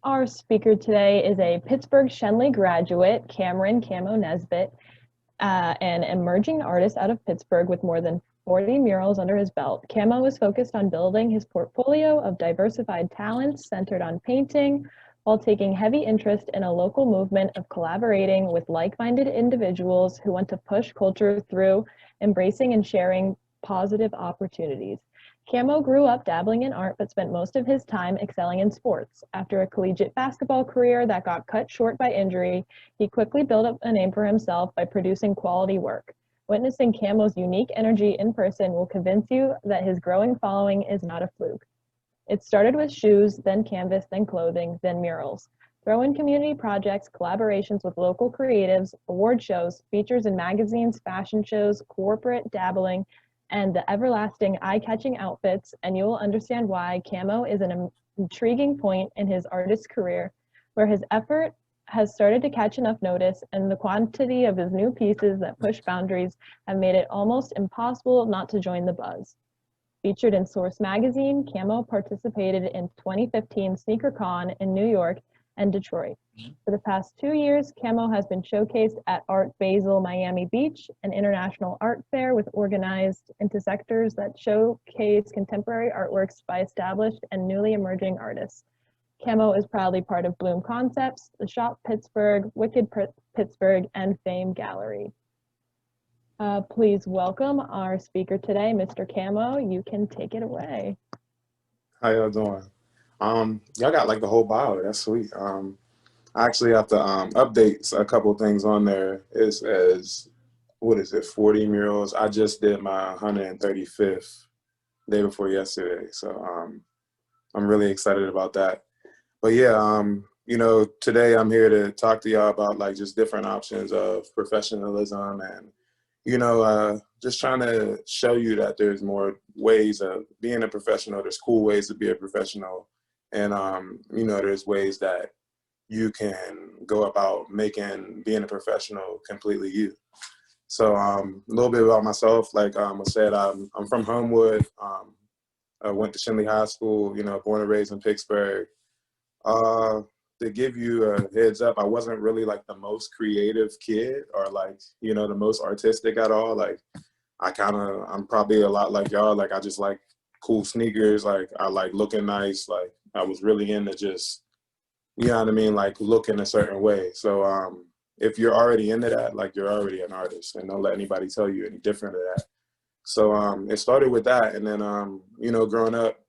Our speaker today is a Pittsburgh Shenley graduate, Camerin Camo Nesbit, an emerging artist out of Pittsburgh with more than 40 murals under his belt. Camo is focused on building his portfolio of diversified talents centered on painting, while taking heavy interest in a local movement of collaborating with like-minded individuals who want to push culture through embracing and sharing positive opportunities. Camo grew up dabbling in art but spent most of his time excelling in sports. After a collegiate basketball career that got cut short by injury, he quickly built up a name for himself by producing quality work. Witnessing Camo's unique energy in person will convince you that his growing following is not a fluke. It started with shoes, then canvas, then clothing, then murals. Throw in community projects, collaborations with local creatives, award shows, features in magazines, fashion shows, corporate dabbling, and the everlasting eye-catching outfits, and you will understand why Camo is an intriguing point in his artist career, where his effort has started to catch enough notice, and the quantity of his new pieces that push boundaries have made it almost impossible not to join the buzz. Featured in Source magazine, Camo participated in 2015 SneakerCon in New York and Detroit. For the past 2 years, Camo has been showcased at Art Basel Miami Beach, an international art fair with organized into sectors that showcase contemporary artworks by established and newly emerging artists. Camo is proudly part of Bloom Concepts, the Shop Pittsburgh, Wicked Pittsburgh, and Fame Gallery. Please welcome our speaker today, Mr. Camo. You can take it away. How y'all doing? Y'all got like the whole bio. That's sweet. I actually have to update a couple things on there. It's as what is it, 40 murals. I just did my 135th day before yesterday, so I'm really excited about that. But yeah, today I'm here to talk to y'all about like just different options of professionalism and just trying to show you that there's more ways of being a professional. There's cool ways to be a professional. And, there's ways that you can go about being a professional completely you. So a little bit about myself, like I said, I'm from Homewood. I went to Shenley High School, born and raised in Pittsburgh. To give you a heads up, I wasn't really like the most creative kid or like, the most artistic at all. Like I'm probably a lot like y'all. Like I just like cool sneakers. Like I like looking nice. Like I was really into just, you know what I mean? Like looking a certain way. So if you're already into that, like you're already an artist, and don't let anybody tell you any different of that. So it started with that. And then, growing up,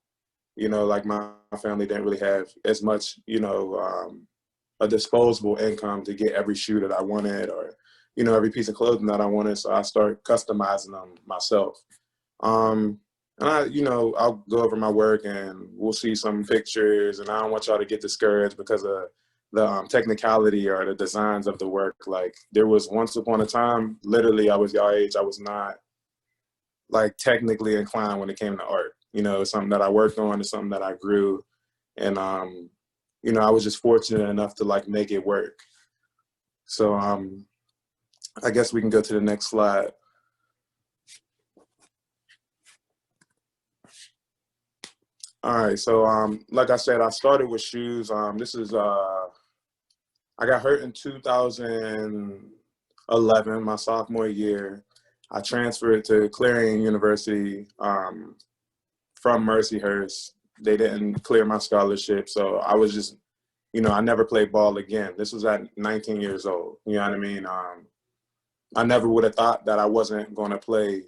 like my family didn't really have as much, a disposable income to get every shoe that I wanted or, every piece of clothing that I wanted. So I started customizing them myself. And I'll go over my work and we'll see some pictures, and I don't want y'all to get discouraged because of the technicality or the designs of the work. Like there was once upon a time, literally I was y'all age, I was not like technically inclined when it came to art. It's something that I worked on, it's something that I grew. And, I was just fortunate enough to like make it work. So I guess we can go to the next slide. All right, so like I said, I started with shoes. I got hurt in 2011, my sophomore year. I transferred to Clarion University from Mercyhurst. They didn't clear my scholarship, so I was just, I never played ball again. This was at 19 years old, you know what I mean? I never would have thought that I wasn't going to play,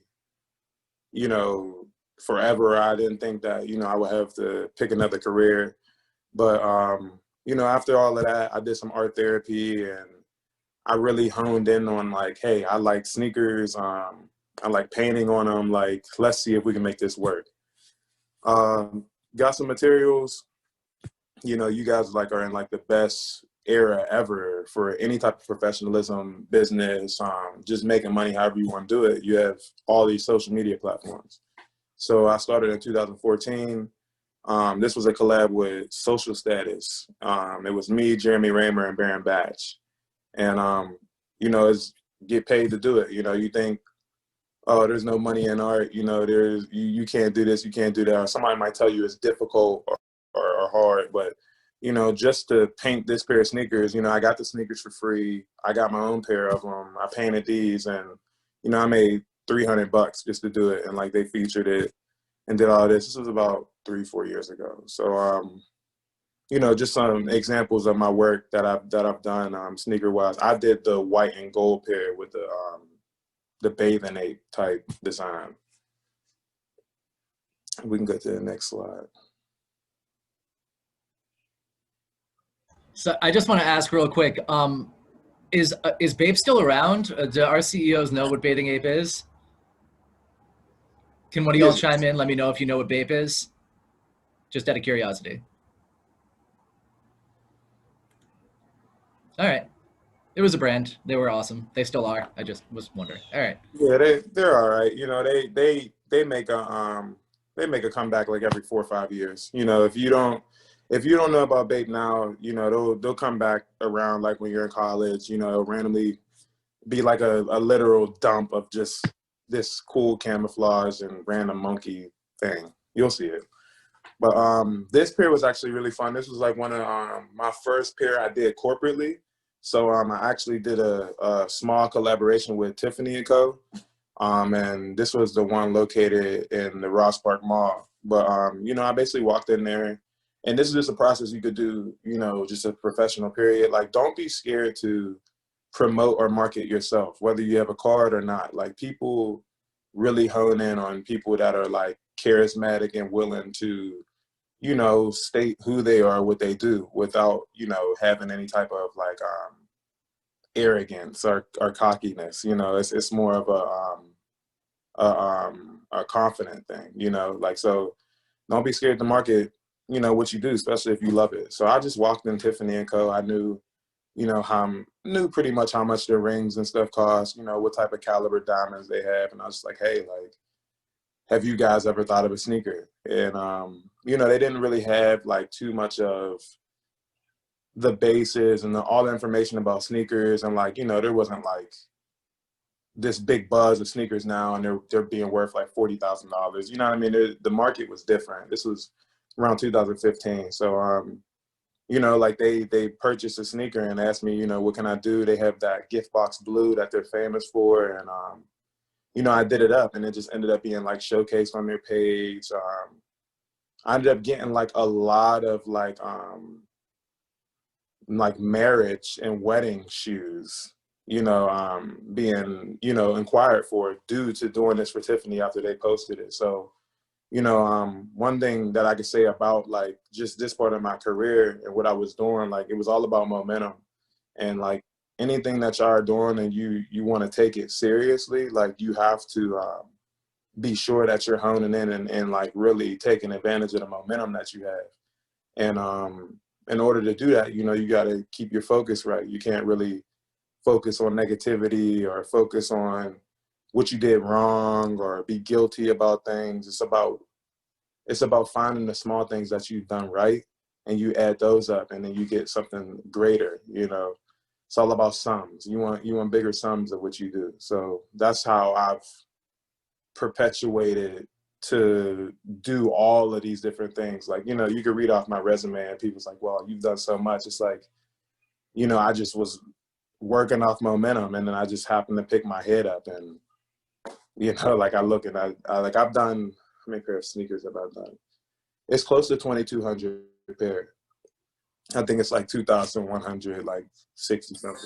forever. I didn't think that, I would have to pick another career. But, after all of that, I did some art therapy, and I really honed in on like, hey, I like sneakers. I like painting on them. Like, let's see if we can make this work. Got some materials. You guys like are in like the best era ever for any type of professionalism, business, just making money however you want to do it. You have all these social media platforms. So I started in 2014. This was a collab with Social Status. It was me, Jeremy Raymer, and Baron Batch. And, it's get paid to do it. You think, oh, there's no money in art. You can't do this, you can't do that. Or somebody might tell you it's difficult or hard, but, just to paint this pair of sneakers, I got the sneakers for free. I got my own pair of them. I painted these, and I made $300 just to do it. And like they featured it and did all this. This was about 3-4 years ago. So just some examples of my work that I've done sneaker wise. I did the white and gold pair with the bathing ape type design. We can go to the next slide. So I just want to ask real quick, is Bape still around? Do our CEOs know what Bathing Ape is? Can one of y'all chime in? Let me know if you know what Bape is. Just out of curiosity. All right. It was a brand. They were awesome. They still are. I just was wondering. All right. Yeah, they're all right. They make a comeback like every 4 or 5 years. If you don't know about Bape now, they'll come back around like when you're in college. It'll randomly be like a literal dump of just this cool camouflage and random monkey thing. You'll see it. But this pair was actually really fun. This was like one of my first pair I did corporately. So I actually did a small collaboration with Tiffany & Co. And this was the one located in the Ross Park Mall. But, I basically walked in there, and this is just a process you could do, just a professional period. Like, don't be scared to promote or market yourself, whether you have a card or not. Like, people really hone in on people that are like charismatic and willing to, state who they are, what they do, without, having any type of like arrogance or cockiness. It's more of a confident thing, like, so don't be scared to market, what you do, especially if you love it. So I just walked in Tiffany & Co. I knew, knew pretty much how much their rings and stuff cost, what type of caliber diamonds they have. And I was just like, hey, like, have you guys ever thought of a sneaker? And, they didn't really have like too much of the bases and all the information about sneakers. And like, there wasn't like this big buzz of sneakers now and they're being worth like $40,000. You know what I mean? The market was different. This was around 2015. So, like they purchased a sneaker and asked me, what can I do? They have that gift box blue that they're famous for. And, I did it up, and it just ended up being like showcased on their page. I ended up getting like a lot of like marriage and wedding shoes, being, inquired for due to doing this for Tiffany after they posted it. So, one thing that I could say about like just this part of my career and what I was doing, like it was all about momentum. And like anything that y'all are doing and you want to take it seriously, like you have to be sure that you're honing in and like really taking advantage of the momentum that you have. And in order to do that, you got to keep your focus right. You can't really focus on negativity or focus on what you did wrong or be guilty about things. It's about finding the small things that you've done right, and you add those up, and then you get something greater. It's all about sums. You want bigger sums of what you do. So that's how I've perpetuated to do all of these different things. Like, you could read off my resume and people's like, well, you've done so much. It's like, I just was working off momentum, and then I just happened to pick my head up, and, like I look and I've done, how many pair of sneakers have I done? It's close to 2,200 pair. I think it's like 2,100, like 60 something.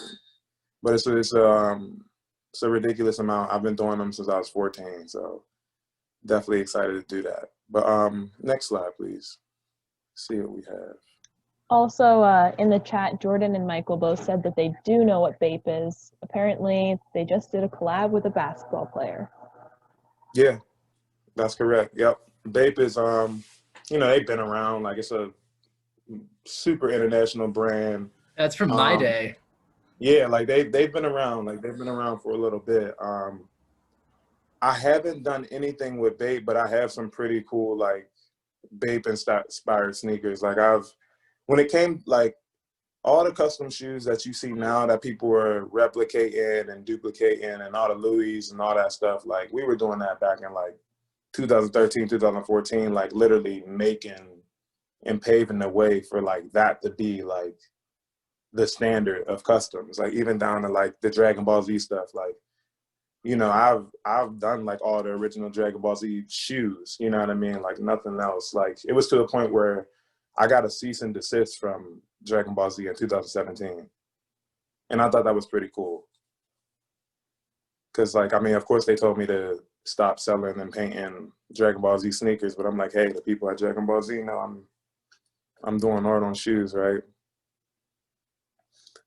But it's a ridiculous amount. I've been doing them since I was 14, so definitely excited to do that. But next slide, please. See what we have. Also, in the chat, Jordan and Michael both said that they do know what Bape is. Apparently, they just did a collab with a basketball player. Yeah, that's correct. Yep. Bape is, they've been around. Like, it's a super international brand. That's from my day. Yeah, like they've been around. Like, they've been around for a little bit. I haven't done anything with Bape, but I have some pretty cool, like, Bape-inspired sneakers. Like, when it came, like, all the custom shoes that you see now that people are replicating and duplicating and all the Louis and all that stuff, like, we were doing that back in, like, 2013, 2014, like, literally making and paving the way for like that to be like the standard of customs, like even down to like the Dragon Ball Z stuff. Like, you know, I've done like all the original Dragon Ball Z shoes, you know what I mean? Like nothing else. Like it was to a point where I got a cease and desist from Dragon Ball Z in 2017. And I thought that was pretty cool. Cause like, I mean, of course they told me to stop selling and painting Dragon Ball Z sneakers, but I'm like, hey, the people at Dragon Ball Z know I'm doing art on shoes, right?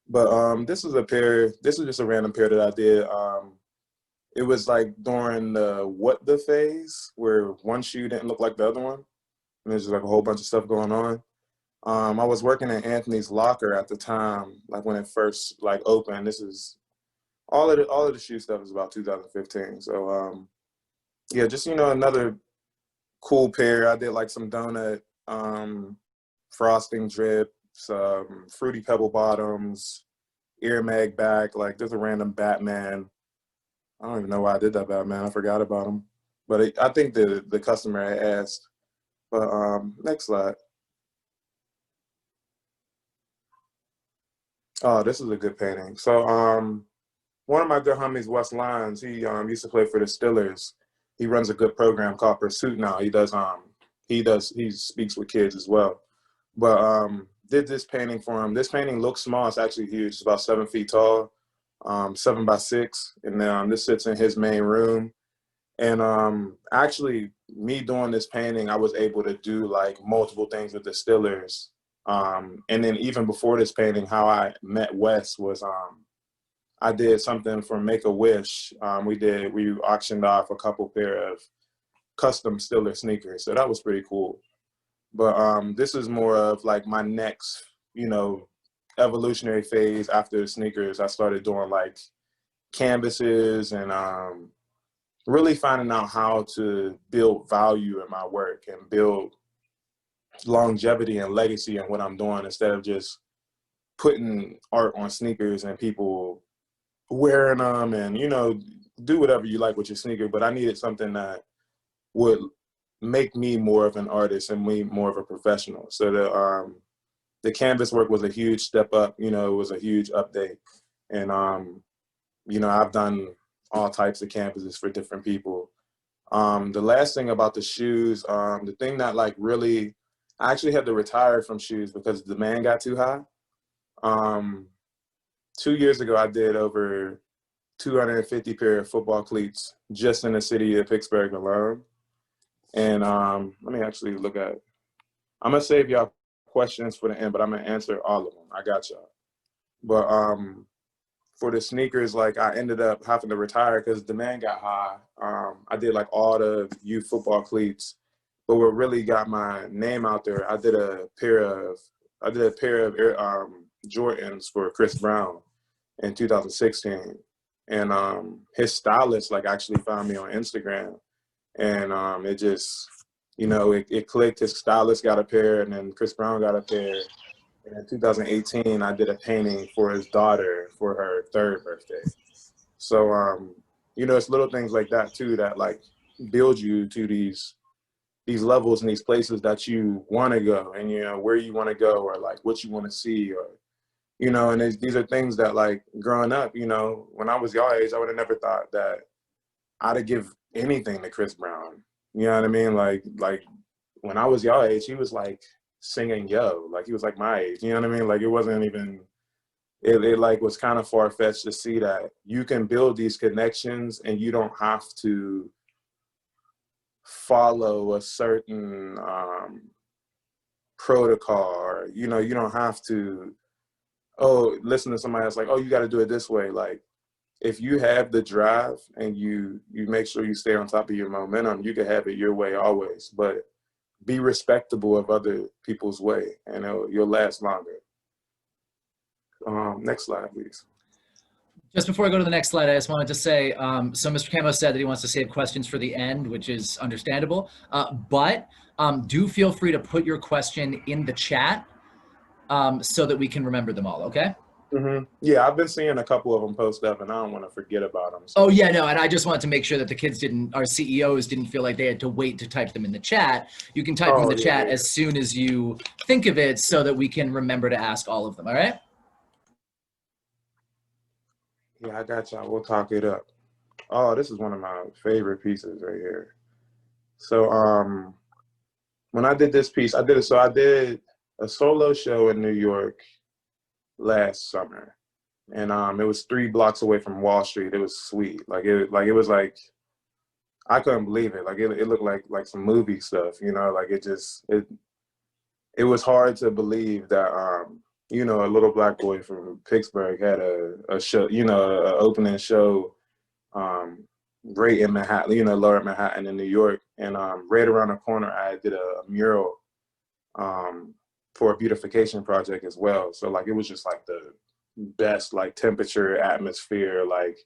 But this is just a random pair that I did. It was like during the what the phase where one shoe didn't look like the other one. And there's just like a whole bunch of stuff going on. I was working at Anthony's Locker at the time, like when it first like opened. This is all of the shoe stuff is about 2015. So yeah, just, you know, another cool pair. I did like some donut frosting drip, some fruity pebble bottoms, ear mag back. Like there's a random Batman. I don't even know why I did that Batman. I forgot about him. But I think the customer had asked. But next slide. Oh, this is a good painting. So one of my good homies, Wes Lyons, he used to play for the Steelers. He runs a good program called Pursuit now. He speaks with kids as well. But did this painting for him. This painting looks small. It's actually huge. It's about 7 feet tall, 7 by 6. And this sits in his main room. And actually, me doing this painting, I was able to do like multiple things with the Steelers. And then even before this painting, how I met Wes was I did something for Make-A-Wish. We auctioned off a couple pair of custom Steelers sneakers. So that was pretty cool. But this is more of like my next, you know, evolutionary phase after the sneakers. I started doing like canvases and really finding out how to build value in my work and build longevity and legacy in what I'm doing instead of just putting art on sneakers and people wearing them and, you know, do whatever you like with your sneaker. But I needed something that would make me more of an artist and me more of a professional. So the canvas work was a huge step up, you know, it was a huge update. And, you know, I've done all types of canvases for different people. The last thing about the shoes, the thing that like really, I actually had to retire from shoes because the demand got too high. 2 years ago, I did over 250 pair of football cleats just in the city of Pittsburgh alone. And let me actually look at it. I'm gonna save y'all questions for the end, but I'm gonna answer all of them. I got y'all. But for the sneakers, like I ended up having to retire because demand got high. I did like all the youth football cleats, but what really got my name out there, I did a pair of Jordans for Chris Brown in 2016, and his stylist like actually found me on Instagram, and it just, you know, it clicked. His stylist got a pair, and then Chris Brown got a pair. And in 2018, I did a painting for his daughter for her 3rd birthday. So, you know, it's little things like that too that like build you to these levels and these places that you want to go, and, you know, where you want to go, or like what you want to see, or, you know, and these are things that like growing up, you know, when I was your age, I would have never thought that I'd have give anything to Chris Brown. You know what I mean? Like when I was your age, he was like singing Yo, like he was like my age, you know what I mean? Like it wasn't even, it like was kind of far-fetched to see that you can build these connections and you don't have to follow a certain protocol, or, you know, you don't have to, oh, listen to somebody else like, oh, you got to do it this way. Like if you have the drive and you make sure you stay on top of your momentum, you can have it your way always, but be respectable of other people's way, and you'll last longer. Next slide, please. Just before I go to the next slide, I just wanted to say, so Mr. Camo said that he wants to save questions for the end, which is understandable, but do feel free to put your question in the chat so that we can remember them all, okay? Yeah, I've been seeing a couple of them post up, and I don't want to forget about them. So. Oh yeah, no, and I just wanted to make sure that the kids didn't, our CEOs didn't feel like they had to wait to type them in the chat. You can type them in Oh the yeah, chat yeah, as soon as you think of it so that we can remember to ask all of them, all right? yeah. I got y'all. We'll talk it up. Oh, this is one of my favorite pieces right here. So when I did this piece, I did it. So I did a solo show in New York last summer, and it was 3 blocks away from Wall Street. It was sweet. It was like I couldn't believe it. Like it looked like some movie stuff, you know. Like it was hard to believe that you know, a little black boy from Pittsburgh had a show, you know, an opening show um right in Manhattan, you know, lower Manhattan in New York. And right around the corner I did a mural um for a beautification project as well. So like it was just like the best like temperature atmosphere. Like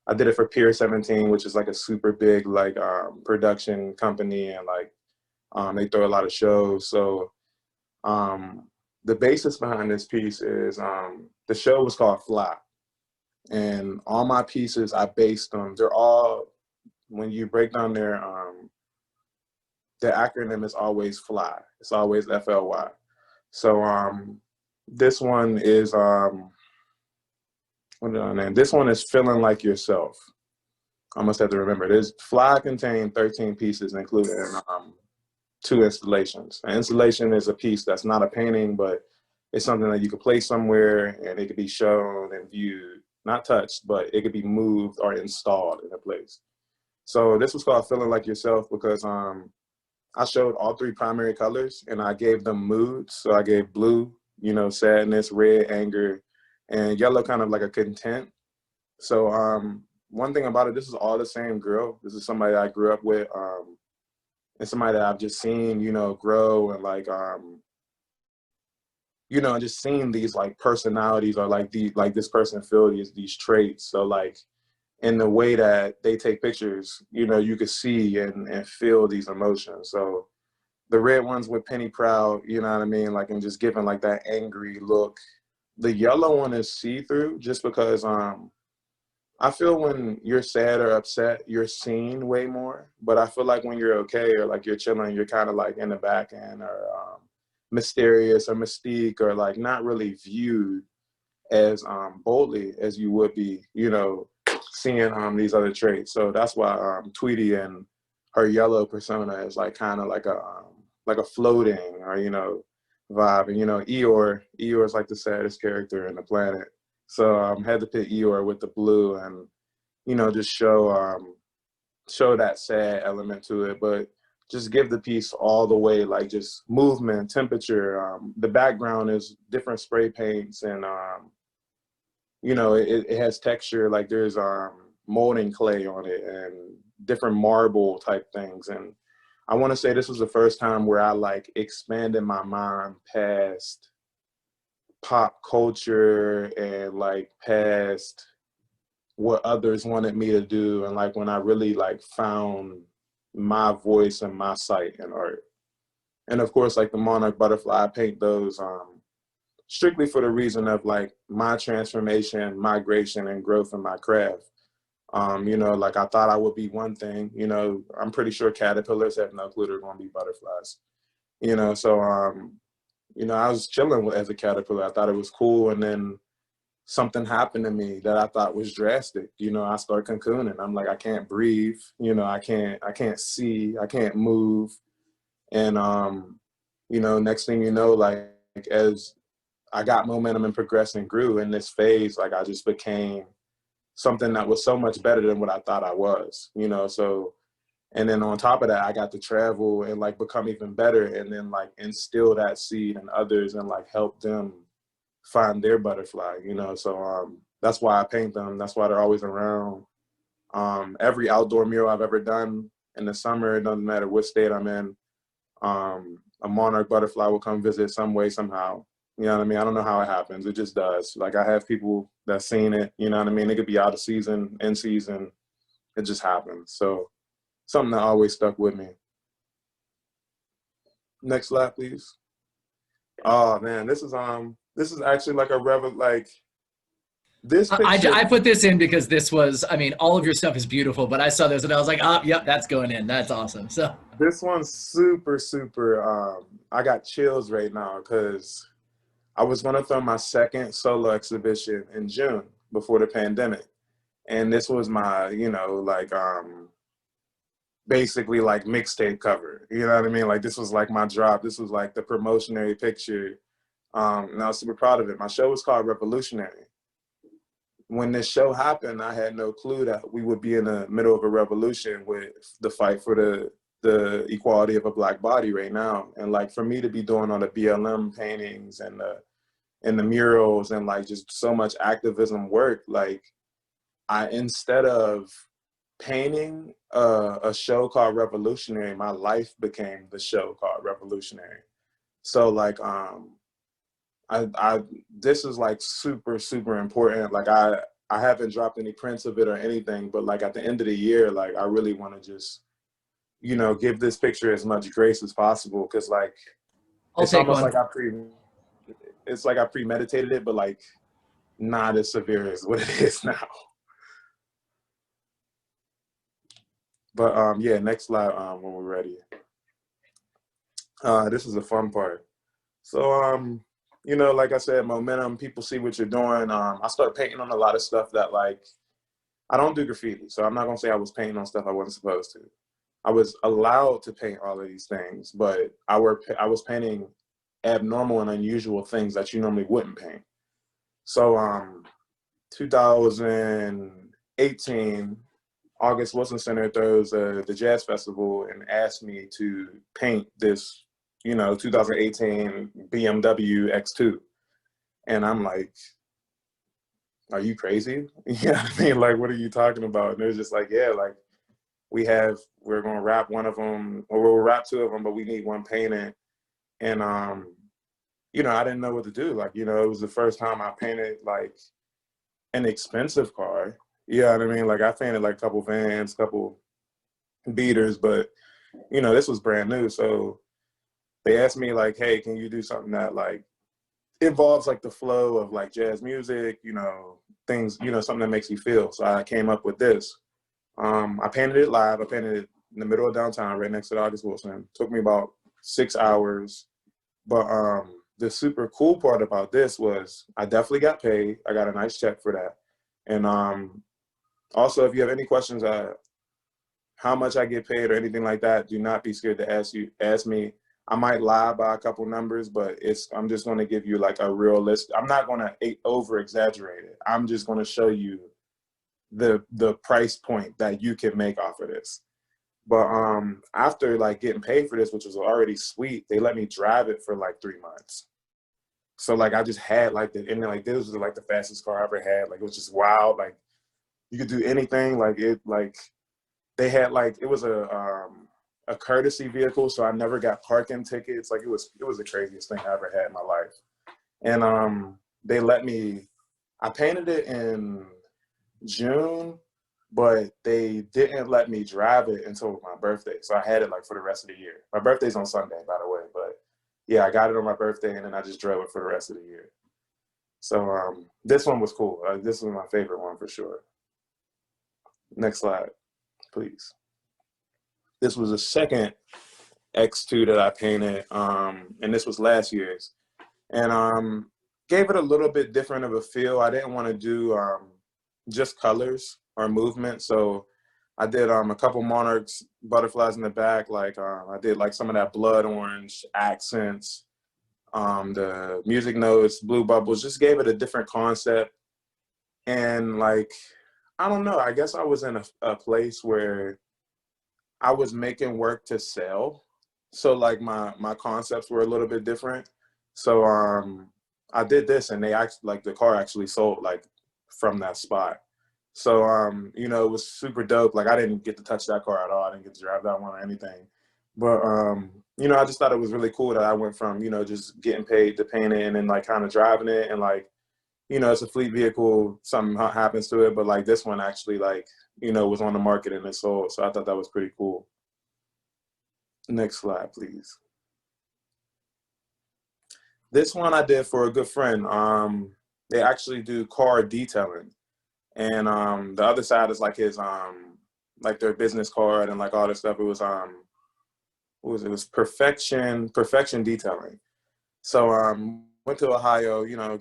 I did it for Pier 17, which is like a super big like production company, and like they throw a lot of shows. So um, the basis behind this piece is the show was called Fly, and all my pieces I based them. They're all, when you break down the acronym is always Fly. It's always FLY. So this one is what did I name? This one is Feeling Like Yourself. I must have to remember this. Fly contained 13 pieces, including 2 installations. An installation is a piece that's not a painting, but it's something that you could place somewhere and it could be shown and viewed, not touched, but it could be moved or installed in a place. So this was called Feeling Like Yourself because I showed all 3 primary colors and I gave them moods. So I gave blue, you know, sadness, red, anger, and yellow, kind of like a content. So one thing about it, this is all the same girl. This is somebody I grew up with. And somebody that I've just seen, you know, grow, and like, you know, just seeing these like personalities, or like this person feel these traits. So like in the way that they take pictures, you know, you could see and feel these emotions. So the red ones with Penny Proud, you know what I mean? Like, and just giving like that angry look. The yellow one is see-through just because I feel when you're sad or upset, you're seen way more. But I feel like when you're okay or like you're chilling, you're kind of like in the back end, or mysterious or mystique, or like not really viewed as boldly as you would be, you know, seeing these other traits. So that's why Tweety and her yellow persona is like kind of like a floating, or you know, vibe. And you know, Eeyore is like the saddest character in the planet. So had to pick Eeyore with the blue, and you know, just show that sad element to it, but just give the piece all the way, like just movement, temperature. The background is different spray paints, and you know, it has texture. Like there's molding clay on it and different marble type things. And I want to say this was the first time where I like expanded my mind past pop culture and like past what others wanted me to do, and like when I really like found my voice and my sight in art. And of course, like the monarch butterfly, I paint those strictly for the reason of like my transformation, migration, and growth in my craft. You know, like I thought I would be one thing, you know, I'm pretty sure caterpillars have no clue they're gonna be butterflies, you know. So you know, I was chilling as a caterpillar. I thought it was cool, and then something happened to me that I thought was drastic. You know, I start cocooning. I'm like, I can't breathe. You know, I can't see. I can't move. And you know, next thing you know, like as I got momentum and progressed and grew in this phase, like I just became something that was so much better than what I thought I was. You know, so and then on top of that, I got to travel and like become even better, and then like instill that seed in others and like help them find their butterfly, you know. So that's why I paint them. That's why they're always around. Every outdoor mural I've ever done in the summer, it doesn't matter what state I'm in, a monarch butterfly will come visit some way, somehow. You know what I mean? I don't know how it happens. It just does. Like I have people that seen it, you know what I mean? It could be out of season, in season. It just happens. So something that always stuck with me. Next slide, please. Oh man, this is actually like a This picture, I put this in because this was, I mean, all of your stuff is beautiful, but I saw this and I was like, oh, yep, that's going in. That's awesome. So this one's super, super, I got chills right now because I was going to throw my second solo exhibition in June before the pandemic. And this was my, you know, like, basically like mixtape cover. You know what I mean? Like this was like my drop. This was like the promotionary picture. And I was super proud of it. My show was called Revolutionary. When this show happened, I had no clue that we would be in the middle of a revolution with the fight for the equality of a Black body right now. And like for me to be doing all the BLM paintings and the murals and like just so much activism work, like instead of painting a show called Revolutionary, my life became the show called Revolutionary. So like I this is like super, super important. Like I haven't dropped any prints of it or anything, but like at the end of the year, like I really want to just, you know, give this picture as much grace as possible. Cause like, I'll it's take almost one. like it's like I premeditated it, but like not as severe as what it is now. But yeah, next slide when we're ready. This is the fun part. So you know, like I said, momentum, people see what you're doing. I started painting on a lot of stuff that like, I don't do graffiti, so I'm not gonna say I was painting on stuff I wasn't supposed to. I was allowed to paint all of these things, but I was painting abnormal and unusual things that you normally wouldn't paint. So 2018, August Wilson Center throws the Jazz Festival and asked me to paint this, you know, 2018 BMW X2. And I'm like, are you crazy? You know what I mean? Like, what are you talking about? And they're just like, yeah, like we're going to wrap one of them, or we'll wrap two of them, but we need one painted. And, you know, I didn't know what to do. Like, you know, it was the first time I painted like an expensive car. You know what I mean? Like I painted like a couple vans, couple beaters, but you know, this was brand new. So they asked me like, hey, can you do something that like involves like the flow of like jazz music, you know, things, you know, something that makes you feel. So I came up with this. I painted it live. I painted it in the middle of downtown, right next to the August Wilson. Took me about 6 hours. But the super cool part about this was I definitely got paid. I got a nice check for that. And also, if you have any questions, how much I get paid or anything like that, do not be scared to ask me. I might lie by a couple numbers, but I'm just going to give you like a real list. I'm not going to over exaggerate it. I'm just going to show you the price point that you can make off of this. But after like getting paid for this, which was already sweet, they let me drive it for like 3 months. So like I just had like and then like this was like the fastest car I ever had. Like it was just wild. Like you could do anything. Like they had like it was a courtesy vehicle, so I never got parking tickets. Like it was the craziest thing I ever had in my life. And they let me. I painted it in June, but they didn't let me drive it until my birthday. So I had it like for the rest of the year. My birthday's on Sunday, by the way. But yeah, I got it on my birthday, and then I just drove it for the rest of the year. So this one was cool. This was my favorite one for sure. Next slide, please. This was the second X2 that I painted, and this was last year's. And gave it a little bit different of a feel. I didn't want to do just colors or movement. So I did a couple monarchs, butterflies in the back. Like I did like some of that blood orange accents, the music notes, blue bubbles, just gave it a different concept. And like, I don't know, I guess I was in a place where I was making work to sell. So like my concepts were a little bit different. So I did this and they actually like the car actually sold like from that spot. So you know, it was super dope. Like I didn't get to touch that car at all. I didn't get to drive that one or anything. But you know, I just thought it was really cool that I went from, you know, just getting paid to paint it and then like kind of driving it and like, you know, it's a fleet vehicle, something happens to it, but like this one actually like, you know, was on the market and it sold. So I thought that was pretty cool. Next slide, please. This one I did for a good friend. they actually do car detailing. And the other side is like his like their business card and like all this stuff. It was what was it? It was perfection detailing. So went to Ohio, you know,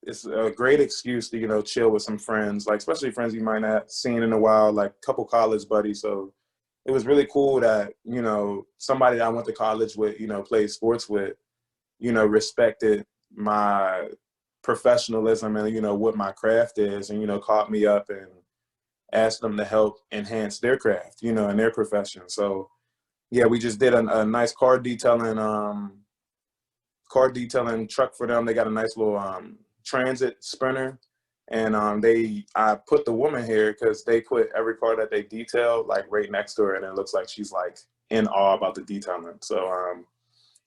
it's a great excuse to, you know, chill with some friends, like especially friends you might not have seen in a while, like a couple college buddies. So it was really cool that, you know, somebody that I went to college with, you know, played sports with, you know, respected my professionalism and, you know, what my craft is, and, you know, caught me up and asked them to help enhance their craft, you know, and their profession. So yeah, we just did a nice car detailing truck for them. They got a nice little transit sprinter, and I put the woman here because they put every car that they detail like right next to her, and it looks like she's like in awe about the detailing. So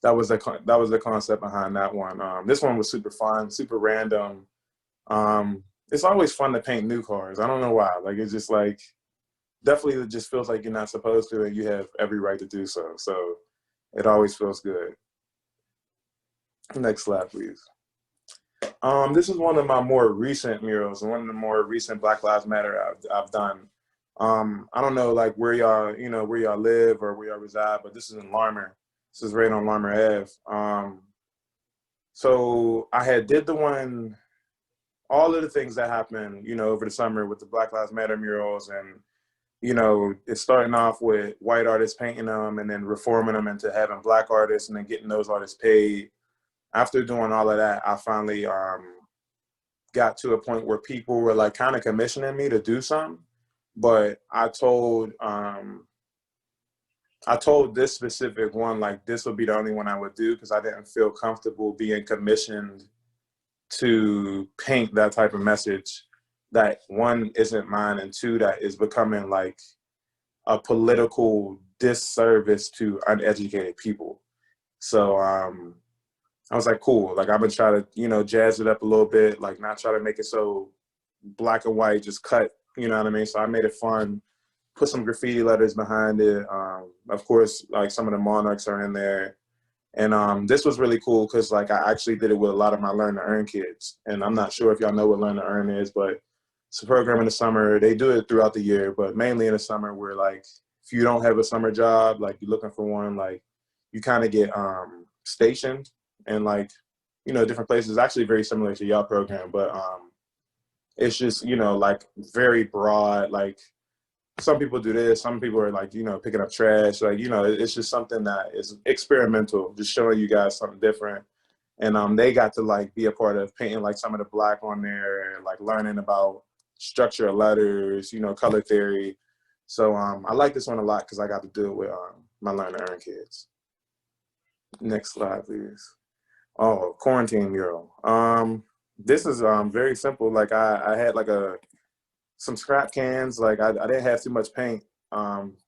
that was the concept behind that one. This one was super fun, super random. It's always fun to paint new cars. I don't know why. Like, it's just like, definitely it just feels like you're not supposed to, and you have every right to do so. So it always feels good. Next slide, please. This is one of my more recent murals, and one of the more recent Black Lives Matter I've done. I don't know like where y'all, you know, where y'all live or where y'all reside, but this is in Larmer. This is right on Larmer Ave. So I had did the one, all of the things that happened, you know, over the summer with the Black Lives Matter murals, and, you know, it's starting off with white artists painting them and then reforming them into having Black artists and then getting those artists paid. After doing all of that, I finally got to a point where people were like kind of commissioning me to do something, but I told this specific one, like, this would be the only one I would do because I didn't feel comfortable being commissioned to paint that type of message that, one, isn't mine, and two, that is becoming like a political disservice to uneducated people. So I was like, cool, like I'm gonna try to, you know, jazz it up a little bit, like not try to make it so black and white, just cut, you know what I mean? So I made it fun, put some graffiti letters behind it. Of course, like some of the monarchs are in there. And this was really cool because like I actually did it with a lot of my Learn to Earn kids. And I'm not sure if y'all know what Learn to Earn is, but it's a program in the summer. They do it throughout the year, but mainly in the summer, where like if you don't have a summer job, like you're looking for one, like you kind of get stationed and like, you know, different places. Actually very similar to y'all program, but it's just, you know, like very broad. Like some people do this, some people are like, you know, picking up trash, like, you know, it's just something that is experimental, just showing you guys something different. And they got to like be a part of painting like some of the black on there, like learning about structure of letters, you know, color theory. So I like this one a lot because I got to do it with my Learn to Earn kids. Next slide, please. Oh, quarantine mural. This is very simple. Like I had like some scrap cans. Like I didn't have too much paint.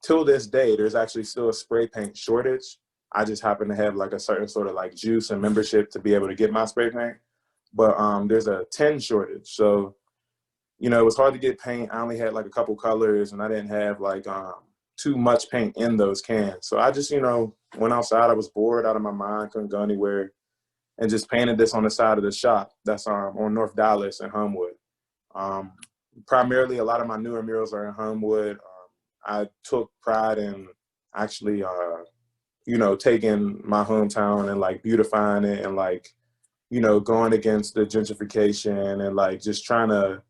Till this day, there's actually still a spray paint shortage. I just happen to have like a certain sort of like juice and membership to be able to get my spray paint. But there's a tin shortage. So, you know, it was hard to get paint. I only had like a couple colors, and I didn't have like too much paint in those cans. So I just, you know, went outside. I was bored out of my mind, couldn't go anywhere, and just painted this on the side of the shop that's on North Dallas and Homewood. Primarily, a lot of my newer murals are in Homewood. I took pride in actually, you know, taking my hometown and like beautifying it and like, you know, going against the gentrification and like just trying to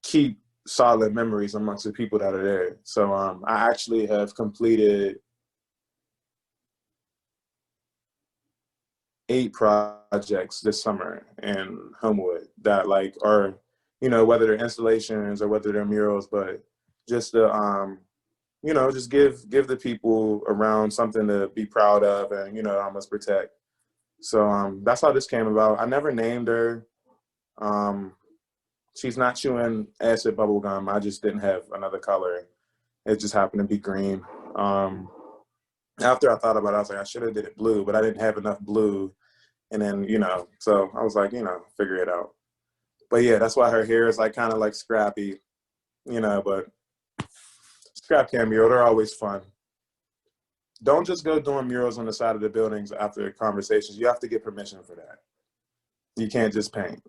keep solid memories amongst the people that are there. So I actually have completed 8 projects this summer in Homewood that like are, you know, whether they're installations or whether they're murals, but just to you know, just give the people around something to be proud of and, you know, I must protect. So that's how this came about. I never named her. She's not chewing acid bubble gum. I just didn't have another color. It just happened to be green. After I thought about it, I was like, I should have did it blue, but I didn't have enough blue. And then, you know, so I was like, you know, figure it out. But yeah, that's why her hair is like kind of like scrappy, you know, but scrap can mural, they're always fun. Don't just go doing murals on the side of the buildings after conversations. You have to get permission for that. You can't just paint.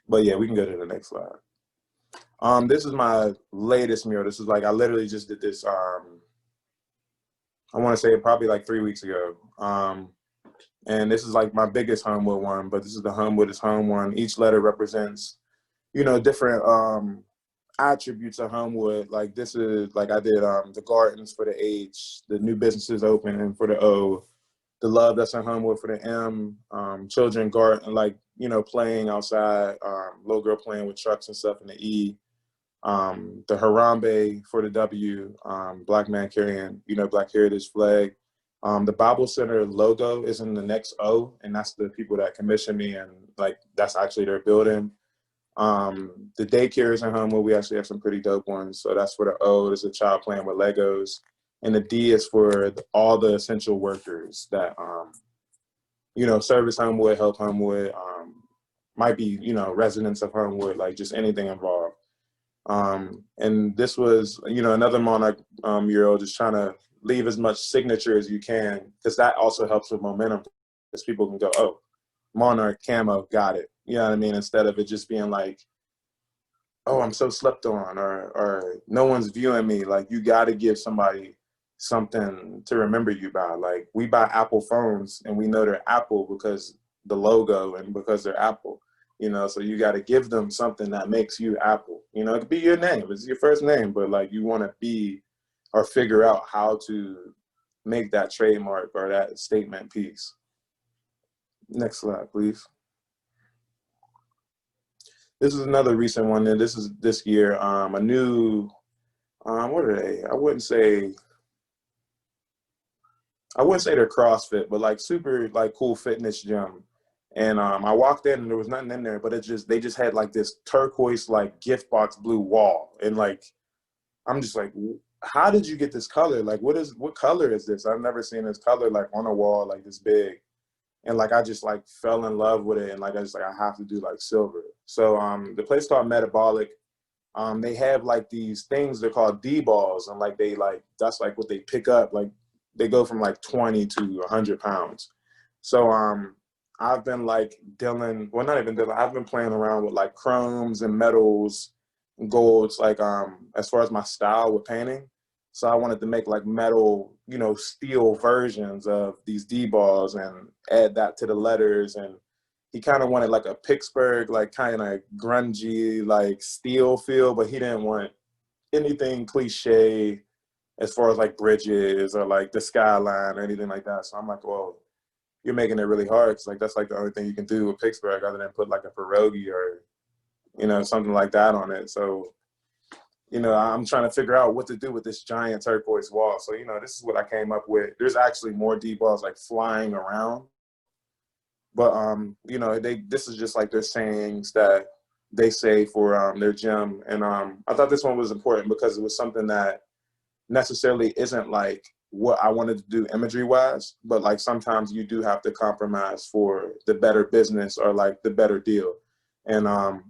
But yeah, we can go to the next slide. This is my latest mural. This is like, I literally just did this, I want to say probably like 3 weeks ago. And this is like my biggest Homewood one, but this is the Homewood is Home one. Each letter represents, you know, different attributes of Homewood. Like this is, like I did the gardens for the H, the new businesses open and for the O, the love that's in Homewood for the M, children garden, like, you know, playing outside, little girl playing with trucks and stuff in the E, the Harambe for the W, black man carrying, you know, Black Heritage flag. The Bible Center logo is in the next O, and that's the people that commissioned me, and like that's actually their building. The daycare is in Homewood. We actually have some pretty dope ones. So that's for the O. There's a child playing with Legos. And the D is for all the essential workers that, you know, service Homewood, help Homewood, might be, you know, residents of Homewood, like just anything involved. And this was, you know, another Monarch mural, just trying to leave as much signature as you can, because that also helps with momentum, because people can go, oh, Monarch, Camo, got it. You know what I mean? Instead of it just being like, oh, I'm so slept on, or no one's viewing me. Like, you got to give somebody something to remember you by. Like, we buy Apple phones and we know they're Apple because the logo and because they're Apple, you know, so you got to give them something that makes you Apple. You know, it could be your name, it's your first name, but like you want to be or figure out how to make that trademark or that statement piece. Next slide, please. This is another recent one, and this is this year. A new, what are they? I wouldn't say they're CrossFit, but like super like cool fitness gym. And I walked in and there was nothing in there, but they just had like this turquoise like gift box blue wall, and like I'm just like, how did you get this color? Like, what color is this? I've never seen this color like on a wall like this big. And like I just like fell in love with it, and like I just like I have to do like silver. So the place called Metabolic, they have like these things they're called D balls, and like that's like what they pick up. Like they go from like 20 to 100 pounds. So I've been like dealing, well, not even dealing, I've been playing around with like chromes and metals and golds, like as far as my style with painting. So I wanted to make like metal, you know, steel versions of these D balls and add that to the letters. And he kind of wanted like a Pittsburgh, like kind of grungy, like steel feel, but he didn't want anything cliche as far as like bridges or like the skyline or anything like that. So I'm like, well, you're making it really hard, because like that's like the only thing you can do with Pittsburgh other than put like a pierogi or, you know, something like that on it. So, you know, I'm trying to figure out what to do with this giant turquoise wall. So, you know, this is what I came up with. There's actually more D balls like flying around, but you know, this is just like their sayings that they say for their gym. And I thought this one was important because it was something that necessarily isn't like what I wanted to do imagery wise, but like sometimes you do have to compromise for the better business or like the better deal. And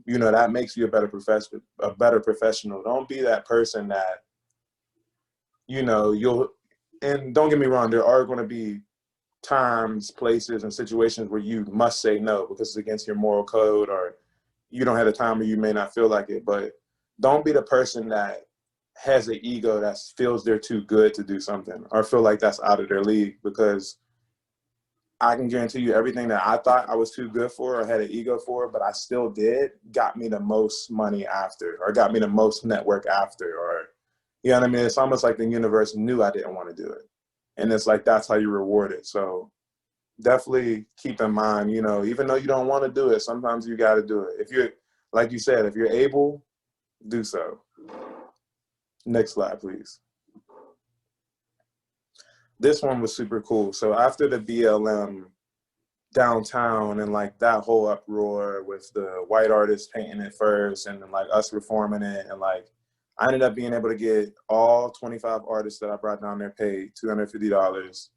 you know, that makes you a better professional. Don't be that person that, you know, and don't get me wrong, there are going to be times, places, and situations where you must say no because it's against your moral code, or you don't have the time, or you may not feel like it. But don't be the person that has an ego that feels they're too good to do something or feel like that's out of their league, because I can guarantee you everything that I thought I was too good for or had an ego for, but I still did, got me the most money after, or got me the most network after, or, you know what I mean? It's almost like the universe knew I didn't want to do it. And it's like, that's how you reward it. So definitely keep in mind, you know, even though you don't want to do it, sometimes you got to do it. If you're, like you said, if you're able, do so. Next slide, please. This one was super cool. So after the BLM downtown and like that whole uproar with the white artists painting it first and then like us reforming it, and like I ended up being able to get all 25 artists that I brought down there paid $250.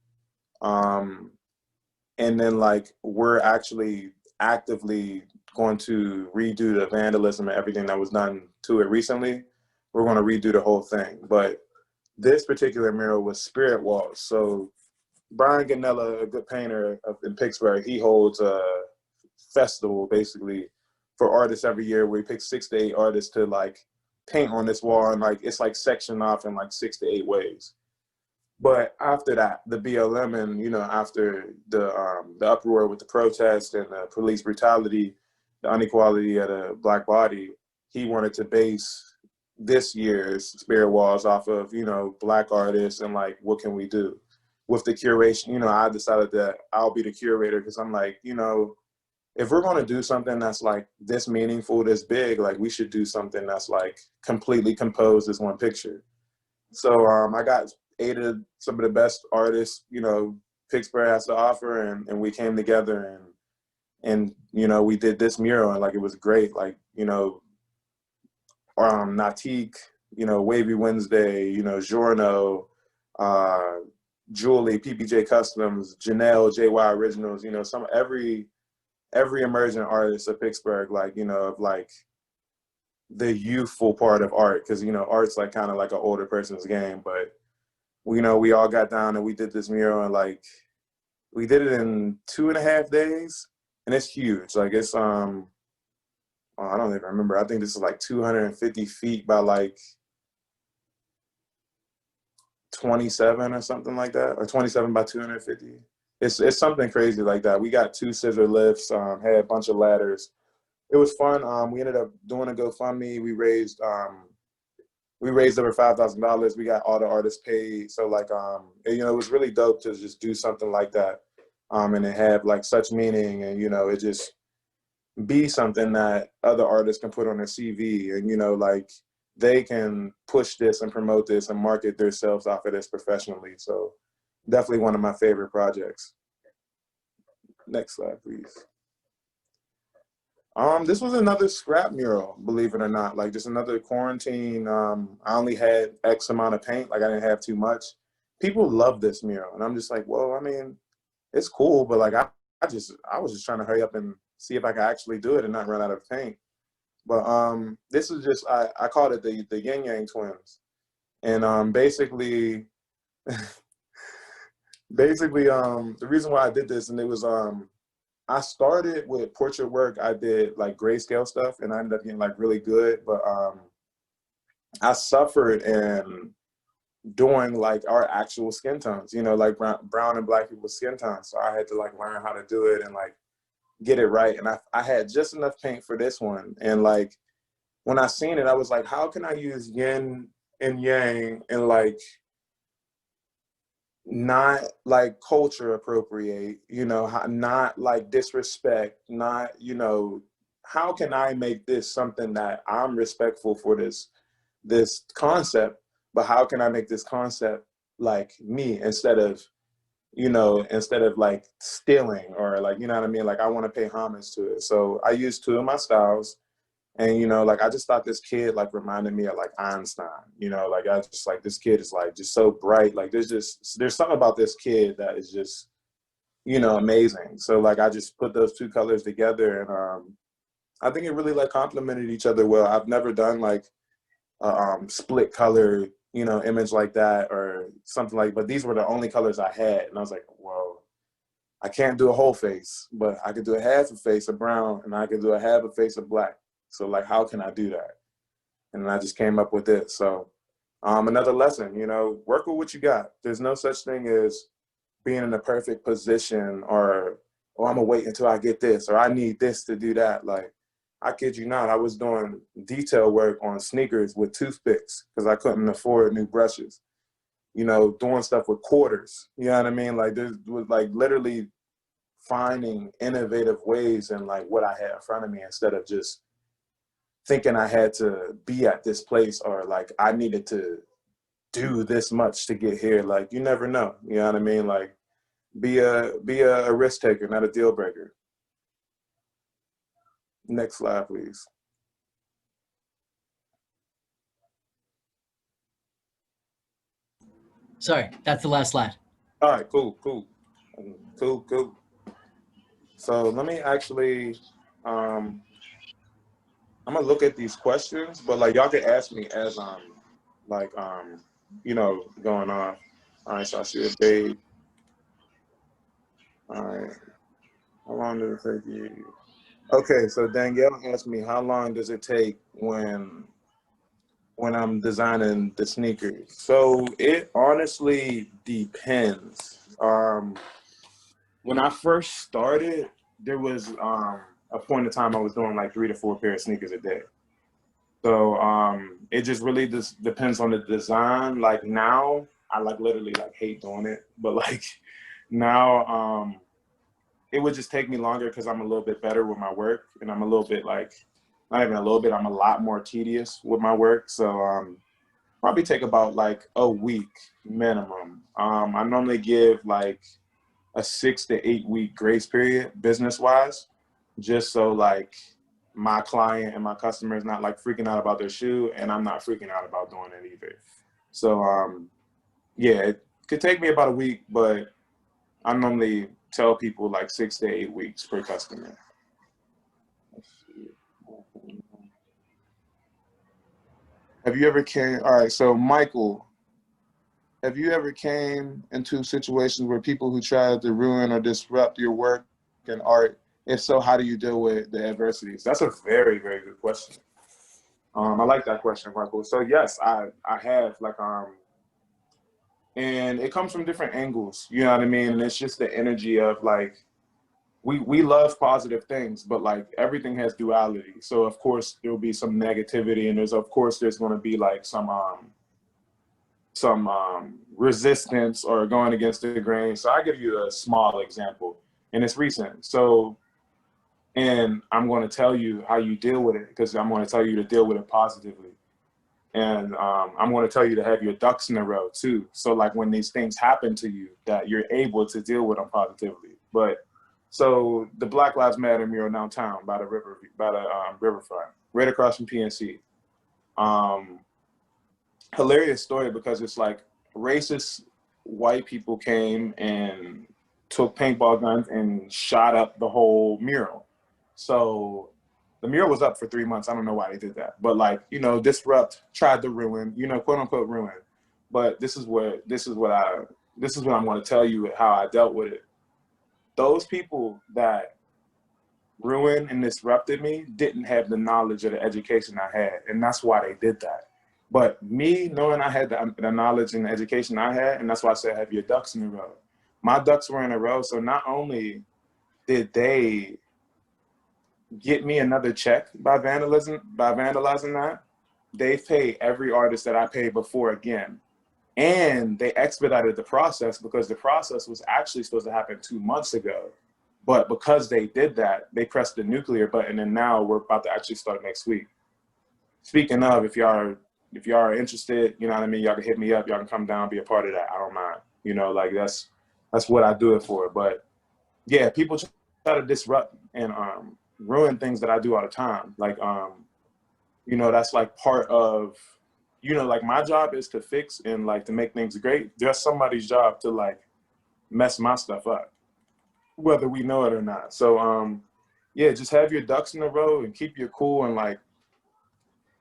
And then like we're actually actively going to redo the vandalism and everything that was done to it recently. We're going to redo the whole thing. But this particular mural was Spirit Walks. So Brian Ganella, a good painter in Pittsburgh, he holds a festival basically for artists every year. We pick 6 to 8 artists to like paint on this wall, and like it's like sectioned off in like 6 to 8 ways. But after that, the BLM, and after the uproar with the protest and the police brutality, the inequality of the Black body, he wanted to base this year's Spirit Walls off of Black artists and like what can we do with the curation. I decided that I'll be the curator because I'm like, if we're going to do something that's like this meaningful, this big, like we should do something that's like completely composed as one picture. So I got 8 of some of the best artists, Pittsburgh has to offer, and we came together and we did this mural, and like it was great. Like, Natik, Wavy Wednesday, Giorno, Julie, PPJ Customs, Janelle, JY Originals, every emerging artist of Pittsburgh, like, of like the youthful part of art, because art's like kind of like an older person's game. But we all got down and we did this mural, and like we did it in 2.5 days, and it's huge. Like it's I don't even remember. I think this is like 250 feet by like 27 or something like that, or 27 by 250. It's something crazy like that. We got 2 scissor lifts, had a bunch of ladders. It was fun. We ended up doing a GoFundMe. We raised over $5,000. We got all the artists paid. So like, it was really dope to just do something like that. And it have like such meaning, and, it just be something that other artists can put on their CV, and, like they can push this and promote this and market themselves off of this professionally. So definitely one of my favorite projects. Next slide, please. This was another scrap mural, believe it or not, like just another quarantine. I only had X amount of paint, like I didn't have too much. People love this mural, and I'm just like, well, I mean, it's cool, but like I was just trying to hurry up and see if I could actually do it and not run out of paint. But this is just, I called it the Yin Yang Twins. And basically, the reason why I did this, and it was, I started with portrait work. I did like grayscale stuff, and I ended up getting like really good. But I suffered in doing like our actual skin tones, like brown and Black people's skin tones. So I had to like learn how to do it and like get it right. And I had just enough paint for this one. And like, when I seen it, I was like, how can I use yin and yang and like not like culture appropriate, not like disrespect, not, how can I make this something that I'm respectful for this concept, but how can I make this concept like me instead of like stealing or like, what I mean? Like I want to pay homage to it. So I used 2 of my styles. And, like, I just thought this kid, like, reminded me of, like, Einstein, like, I just, like, this kid is, like, just so bright. Like, there's something about this kid that is just, amazing. So, like, I just put those 2 colors together, and I think it really, like, complemented each other well. I've never done, like, a split color, image like that or something like, but these were the only colors I had. And I was like, whoa, I can't do a whole face, but I could do a half a face of brown, and I could do a half a face of Black. So like, how can I do that? And I just came up with it. So another lesson, work with what you got. There's no such thing as being in the perfect position or, oh, I'm gonna wait until I get this, or I need this to do that. Like, I kid you not, I was doing detail work on sneakers with toothpicks because I couldn't afford new brushes, doing stuff with quarters. You know what I mean? Like, there was like literally finding innovative ways in like what I had in front of me instead of just thinking I had to be at this place or like I needed to do this much to get here. Like, you never know, you know what I mean? Like, be a risk taker, not a deal breaker. Next slide, please. Sorry, that's the last slide. All right, cool. So let me actually, I'm gonna look at these questions, but like y'all can ask me as like going on. All right, so I see a date. All right, how long did it take you? Okay, so Danielle asked me how long does it take when I'm designing the sneakers. So it honestly depends. When I first started, there was a point in time I was doing like 3 to 4 pair of sneakers a day. So it just really just depends on the design. Like now, I like literally like hate doing it, but like now, it would just take me longer because I'm a little bit better with my work, and I'm a little bit like not even a little bit. I'm a lot more tedious with my work. So probably take about like a week minimum. I normally give like a 6 to 8 week grace period business wise, just so like my client and my customer is not like freaking out about their shoe, and I'm not freaking out about doing it either. So yeah, it could take me about a week, but I normally tell people like 6 to 8 weeks per customer. Have you ever came? All right, so Michael, have you ever came into situations where people who tried to ruin or disrupt your work and art? If so, how do you deal with the adversities? That's a very, very good question. I like that question, Michael. So yes, I have and it comes from different angles. You know what I mean? And it's just the energy of like we love positive things, but like everything has duality. So of course there will be some negativity, and there's going to be like some resistance or going against the grain. So I give you a small example, and it's recent. So, and I'm going to tell you how you deal with it, because I'm going to tell you to deal with it positively. And I'm going to tell you to have your ducks in a row too. So like when these things happen to you, that you're able to deal with them positively. But so the Black Lives Matter mural downtown by the riverfront, right across from PNC. Um, Hilarious story, because it's like racist white people came and took paintball guns and shot up the whole mural. So the mural was up for 3 months. I don't know why they did that, but like, you know, disrupt, tried to ruin, you know, quote unquote ruin. But this is what I'm going to tell you how I dealt with it. Those people that ruined and disrupted me didn't have the knowledge or the education I had, and that's why they did that. But me knowing I had the knowledge and the education I had, and that's why I said have your ducks in a row. My ducks were in a row, so not only did they get me another check by vandalizing that, they paid every artist that I paid before again. And they expedited the process, because the process was actually supposed to happen 2 months ago. But because they did that, they pressed the nuclear button, and now we're about to actually start next week. Speaking of, if y'all are interested, you know what I mean, y'all can hit me up, y'all can come down, be a part of that. I don't mind. You know, like that's what I do it for. But yeah, people try to disrupt and ruin things that I do all the time. Like you know, that's like part of, you know, like my job is to fix and like to make things great. There's somebody's job to like mess my stuff up, whether we know it or not. So yeah, just have your ducks in a row and keep your cool. And like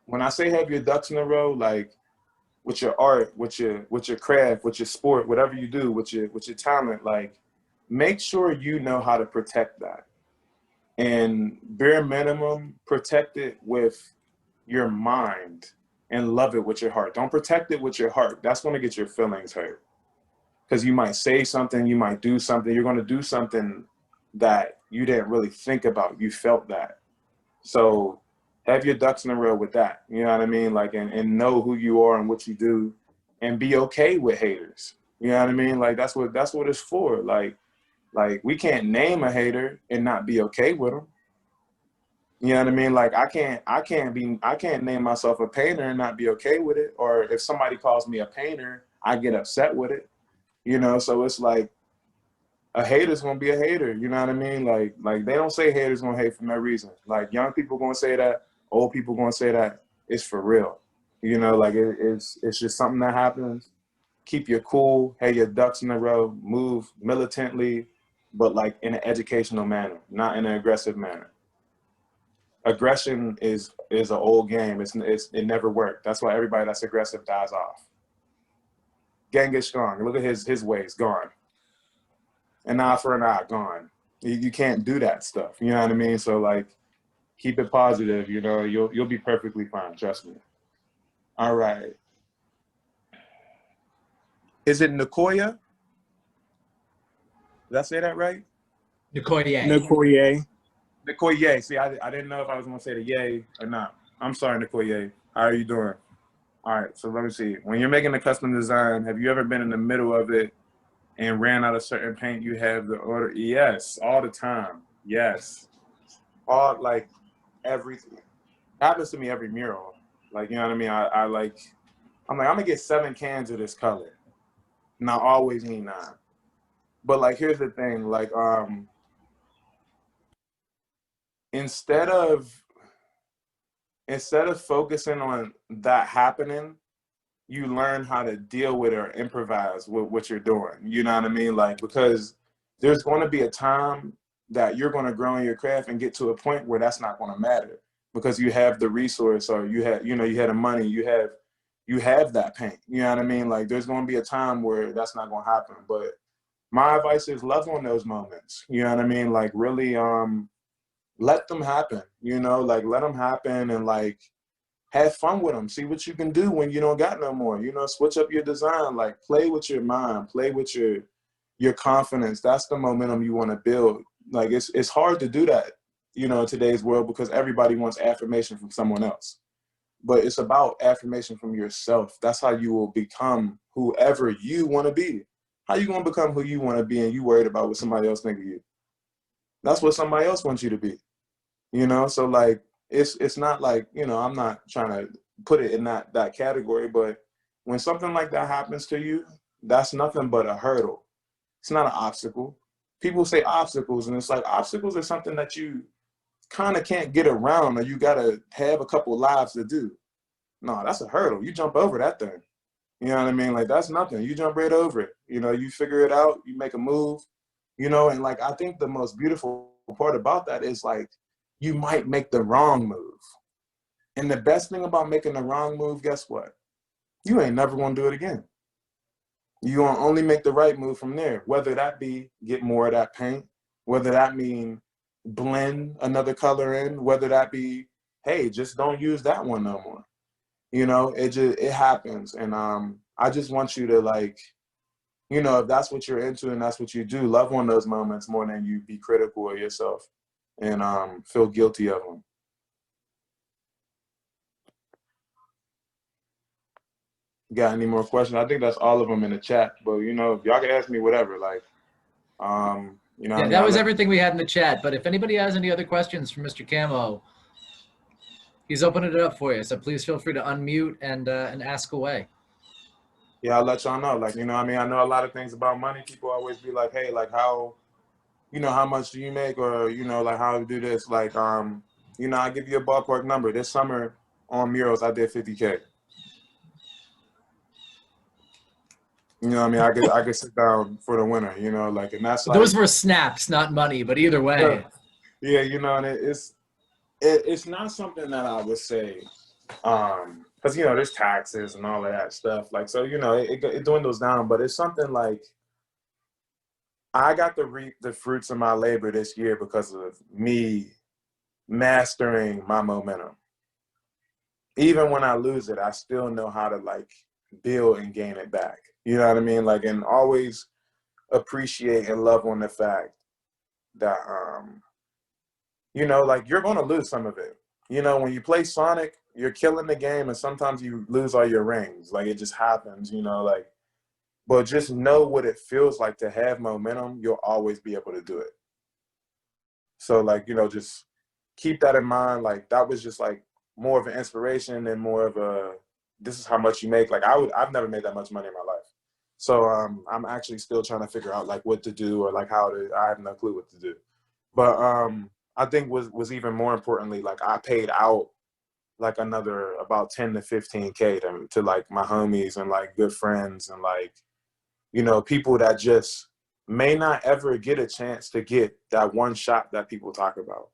when I say have your ducks in a row, like with your art, with your craft, with your sport, whatever you do, with your talent, like make sure you know how to protect that. And bare minimum, protect it with your mind and love it with your heart. Don't protect it with your heart. That's going to get your feelings hurt. Because you might say something, you might do something, you're going to do something that you didn't really think about. You felt that. So have your ducks in a row with that. You know what I mean? Like, and know who you are and what you do, and be okay with haters. You know what I mean? Like that's what it's for. Like we can't name a hater and not be okay with them. You know what I mean? Like I can't name myself a painter and not be okay with it. Or if somebody calls me a painter, I get upset with it. You know, so it's like a hater's gonna be a hater. You know what I mean? Like they don't say haters gonna hate for no reason. Like young people gonna say that, old people gonna say that. It's for real. You know, like it's just something that happens. Keep your cool, have your ducks in a row, move militantly, but like in an educational manner, not in an aggressive manner. Aggression is an old game. It never worked. That's why everybody that's aggressive dies off. Genghis Khan, look at his ways, gone. An eye for an eye, gone. You can't do that stuff. You know what I mean? So like, keep it positive. You know, you'll be perfectly fine. Trust me. All right. Is it Nicoya? Did I say that right? Nicoye. Nicoye. Nicoye. See, I didn't know if I was gonna say the yay or not. I'm sorry, Nicoye. How are you doing? All right. So let me see. When you're making a custom design, have you ever been in the middle of it and ran out of certain paint? You have the order. Yes, all the time. Yes, all like everything happens to me every mural. Like, you know what I mean? I'm like, I'm gonna get 7 cans of this color, and I always need 9. But like, here's the thing, like, instead of focusing on that happening, you learn how to deal with it or improvise with what you're doing. You know what I mean? Like, because there's going to be a time that you're going to grow in your craft and get to a point where that's not going to matter because you have the resource, or you have, you know, you have the money, you have that paint. You know what I mean? Like, there's going to be a time where that's not going to happen. But my advice is love on those moments. You know what I mean? Like, really, let them happen. You know, like, let them happen, and like, have fun with them. See what you can do when you don't got no more. You know, switch up your design. Like, play with your mind, play with your confidence. That's the momentum you want to build. Like, it's hard to do that, you know, in today's world, because everybody wants affirmation from someone else. But it's about affirmation from yourself. That's how you will become whoever you want to be. How you gonna become who you want to be, and you worried about what somebody else think of you? That's what somebody else wants you to be. You know, so like, it's not like, you know, I'm not trying to put it in that category, but when something like that happens to you, that's nothing but a hurdle. It's not an obstacle. People say obstacles, and it's like, obstacles are something that you kind of can't get around, or you gotta have a couple lives to do. No, that's a hurdle. You jump over that thing. You know what I mean? Like, that's nothing. You jump right over it. You know, you figure it out, you make a move, you know, and like, I think the most beautiful part about that is like, you might make the wrong move. And the best thing about making the wrong move, guess what? You ain't never gonna do it again. You gonna only make the right move from there. Whether that be get more of that paint, whether that mean blend another color in, whether that be, hey, just don't use that one no more. You know, it happens. And I just want you to, like, you know, if that's what you're into and that's what you do, love on those moments more than you be critical of yourself and feel guilty of them. Got any more questions? I think that's all of them in the chat, but you know, y'all can ask me whatever. Like, you know, Yeah, I mean, that was everything we had in the chat. But if anybody has any other questions for Mr. Camo, he's opening it up for you. So please feel free to unmute and ask away. Yeah, I'll let y'all know. Like, you know, I mean, I know a lot of things about money. People always be like, hey, like, how, you know, how much do you make, or you know, like, how to do this? Like, you know, I give you a ballpark number. This summer on murals, I did 50K. You know what I mean? I could sit down for the winner, you know, like, and that's So like, those were snaps, not money, but either way. yeah, you know, and it's not something that I would say, because you know, there's taxes and all of that stuff. Like, so, you know, it dwindles down, but it's something like, I got to reap the fruits of my labor this year because of me mastering my momentum. Even when I lose it, I still know how to like build and gain it back. You know what I mean? Like, and always appreciate and love on the fact that, you know, like, you're going to lose some of it. You know, when you play Sonic, you're killing the game, and sometimes you lose all your rings. Like, it just happens, you know, like, but just know what it feels like to have momentum. You'll always be able to do it. So, like, you know, just keep that in mind. Like, that was just like more of an inspiration and more of a, this is how much you make. Like, I've never made that much money in my life. So I'm actually still trying to figure out like what to do, or like how to, I have no clue what to do. But I think was even more importantly, like, I paid out like another about 10 to 15K to like my homies and like good friends, and like, you know, people that just may not ever get a chance to get that one shot that people talk about.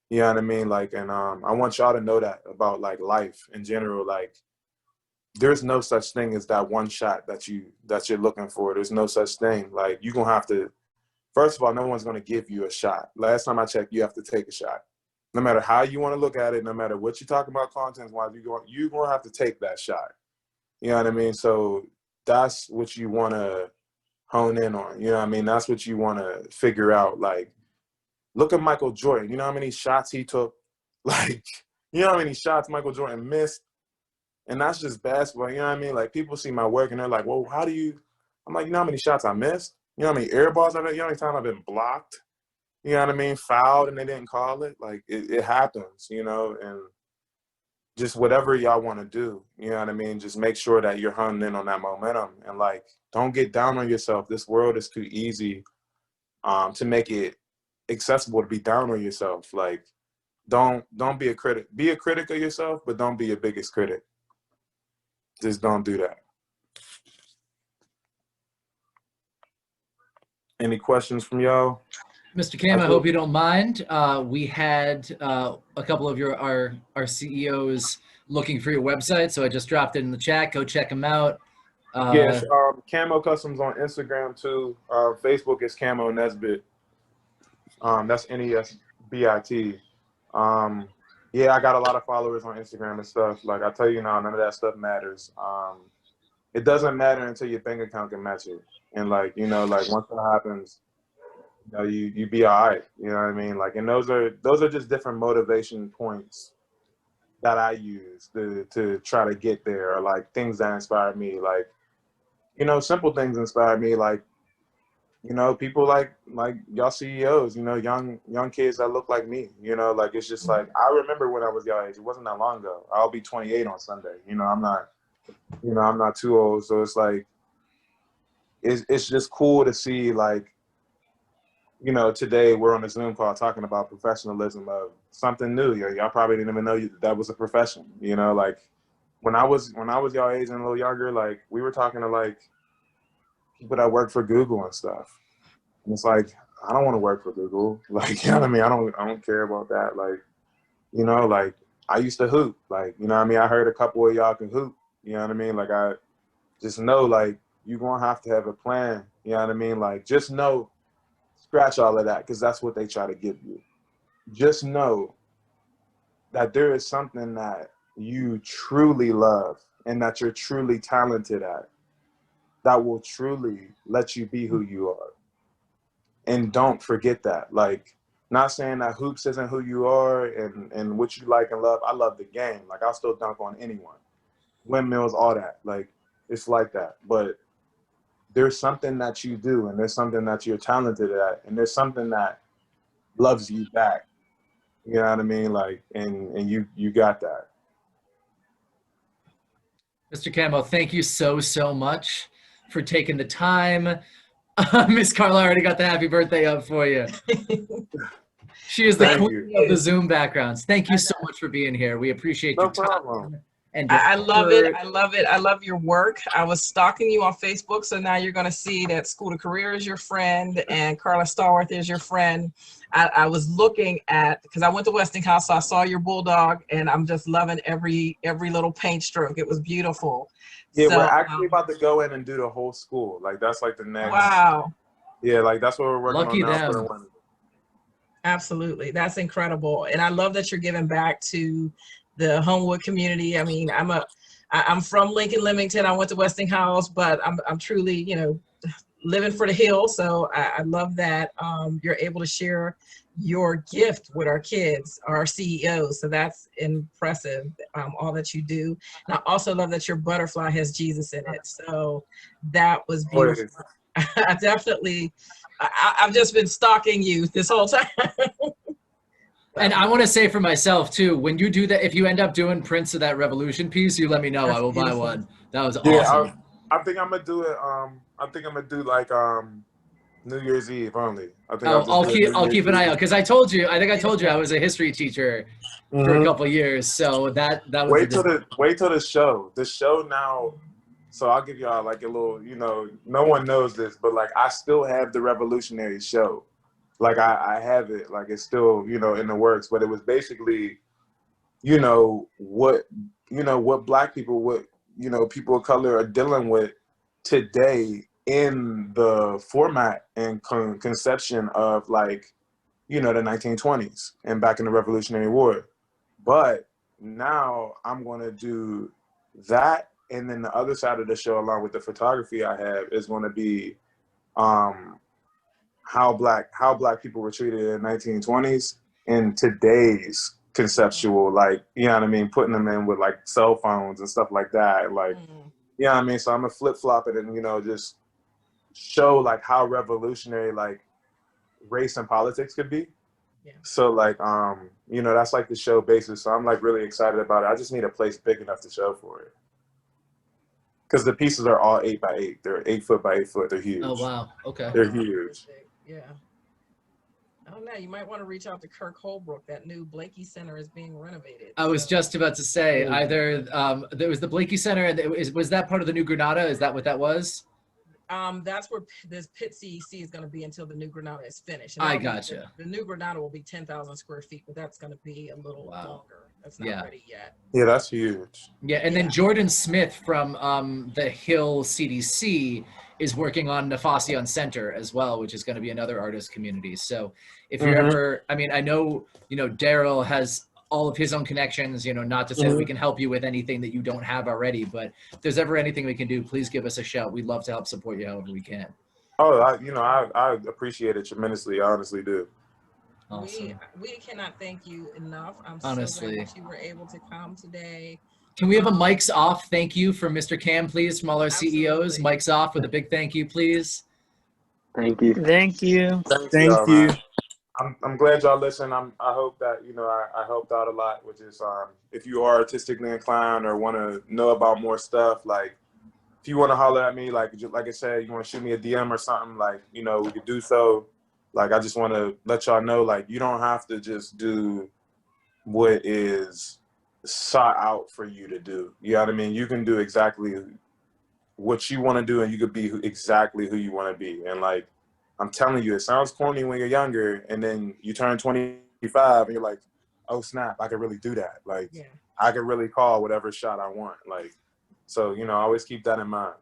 You know what I mean? Like, and I want y'all to know that about like life in general. Like, there's no such thing as that one shot that you're looking for. There's no such thing. Like, you're gonna have to first of all, no one's going to give you a shot. Last time I checked, you have to take a shot. No matter how you want to look at it, no matter what you're talking about content-wise, you're going to have to take that shot. You know what I mean? So that's what you want to hone in on. You know what I mean? That's what you want to figure out. Like, look at Michael Jordan. You know how many shots he took? Like, you know how many shots Michael Jordan missed? And that's just basketball. You know what I mean? Like, people see my work and they're like, well, how do you? I'm like, you know how many shots I missed? You know how many air balls I've had? You know how many times I've been blocked? You know what I mean? Fouled and they didn't call it. Like, it happens, you know? And just whatever y'all want to do, you know what I mean? Just make sure that you're honing in on that momentum. And, like, don't get down on yourself. This world is too easy to make it accessible to be down on yourself. Like, don't be a critic. Be a critic of yourself, but don't be your biggest critic. Just don't do that. Any questions from y'all? Mr. Cam, I hope you don't mind. We had a couple of our CEOs looking for your website, so I just dropped it in the chat. Go check them out. Yes, Camo Customs on Instagram too. Facebook is Camo Nesbit. That's Nesbit. Yeah, I got a lot of followers on Instagram and stuff. Like, I tell you now, none of that stuff matters. It doesn't matter until your bank account can match it. And, like, you know, like, once that happens, you know, you be all right. You know what I mean? Like, and those are just different motivation points that I use to try to get there, or like things that inspire me. Like, you know, simple things inspire me. Like, you know, people like y'all CEOs, you know, young kids that look like me, you know, like, it's just like, I remember when I was y'all age. It wasn't that long ago. I'll be 28 on Sunday. You know, I'm not too old. So it's like, it's just cool to see, like, you know, today we're on a Zoom call talking about professionalism of something new. Y'all probably didn't even know that was a profession. You know, like, when I was y'all age and a little younger, like, we were talking to, like, people that work for Google and stuff. And it's like, I don't want to work for Google. Like, you know what I mean? I don't care about that. Like, you know, like, I used to hoop. Like, you know what I mean? I heard a couple of y'all can hoop. You know what I mean? Like, I just know, like, you're going to have a plan. You know what I mean? Like, just know, scratch all of that, because that's what they try to give you. Just know that there is something that you truly love and that you're truly talented at that will truly let you be who you are. And don't forget that. Like, not saying that hoops isn't who you are and what you like and love. I love the game. Like, I'll still dunk on anyone. Windmills, all that. Like, it's like that. But there's something that you do, and there's something that you're talented at, and there's something that loves you back. You know what I mean? Like, and you got that. Mr. Camo, thank you so much for taking the time. Miss Carla already got the happy birthday up for you. She is the queen of the Zoom backgrounds. Thank you so much for being here. We appreciate your time. And I love it. I love it. I love your work. I was stalking you on Facebook, so now you're going to see that School to Career is your friend and Carla Stallworth is your friend. I was looking at, because I went to Westinghouse, so I saw your bulldog, and I'm just loving every little paint stroke. It was beautiful. Yeah, so, we're actually about to go in and do the whole school. Like, that's like the next. Wow. Yeah, like, that's what we're working Lucky on now. them. Absolutely. That's incredible. And I love that you're giving back to the Homewood community. I mean, I'm from Lincoln, Lemington. I went to Westinghouse, but I'm truly, you know, living for the hill. So I love that you're able to share your gift with our kids, our CEOs. So that's impressive, all that you do. And I also love that your butterfly has Jesus in it. So that was beautiful. I definitely, I've just been stalking you this whole time. And I want to say for myself too, when you do that, if you end up doing prints of that Revolution piece, you let me know. I will buy one. That was awesome. Yeah, I think I'm gonna do it. I think I'm gonna do like New Year's Eve only. I think I'll keep an eye out, because I told you I was a history teacher for a couple of years, so that was wait till the show. The show now. So I'll give y'all like a little, you know, no one knows this, but like, I still have the Revolutionary show. Like, I have it, like, it's still, you know, in the works, but it was basically, you know, what Black people, what, you know, people of color are dealing with today in the format and conception of like, you know, the 1920s and back in the Revolutionary War. But now I'm going to do that. And then the other side of the show, along with the photography I have, is going to be how black people were treated in the 1920s in today's conceptual, like, you know what I mean, putting them in with like cell phones and stuff like that. Like, you know what I mean? So I'm going to flip flop it and, you know, just show like how revolutionary like race and politics could be. Yeah. So like, you know, that's like the show basis. So I'm like really excited about it. I just need a place big enough to show for it. Because the pieces are all 8x8. They're 8 foot by 8 foot. They're huge. Oh, wow. Okay. They're huge. Yeah. I don't know. You might want to reach out to Kirk Holbrook. That new Blakey Center is being renovated. I was just about to say either there was the Blakey Center, and was that part of the New Granada? Is that what that was? That's where this Pit CEC is going to be until the New Granada is finished. I gotcha. The New Granada will be 10,000 square feet, but that's going to be a little longer. That's not ready yet. Yeah, that's huge. Yeah, and then Jordan Smith from the Hill CDC is working on Nafasian Center as well, which is going to be another artist community. So if you're ever, I mean, I know, you know, Daryl has all of his own connections, you know, not to say that we can help you with anything that you don't have already, but if there's ever anything we can do, please give us a shout. We'd love to help support you however we can. Oh, I appreciate it tremendously. I honestly do. Awesome. We cannot thank you enough. I'm honestly so glad that you were able to come today. Can we have a mics off thank you from Mr. Cam, please, from all our CEOs? Mics off with a big thank you, please. Thank you. Thank you. Thank you. I'm glad y'all listen. I hope that, you know, I helped out a lot, which is if you are artistically inclined or want to know about more stuff, like if you want to holler at me, like I said, you want to shoot me a DM or something, like, you know, we could do so. Like, I just want to let y'all know, like, you don't have to just do what is sought out for you to do. You know what I mean? You can do exactly what you want to do, and you could be exactly who you want to be. And like, I'm telling you, it sounds corny when you're younger, and then you turn 25 and you're like, oh snap, I could really do that. Like, I could really call whatever shot I want. Like, so, you know, always keep that in mind.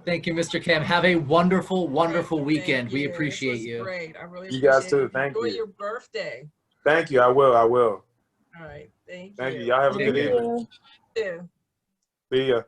Thank you, Mr. Cam. Have a wonderful, wonderful weekend. We appreciate you. Great. I really you appreciate guys too. Thank Enjoy you. your birthday. Thank you. I will. All right. Thank you. Y'all have a good evening. Yeah. See ya.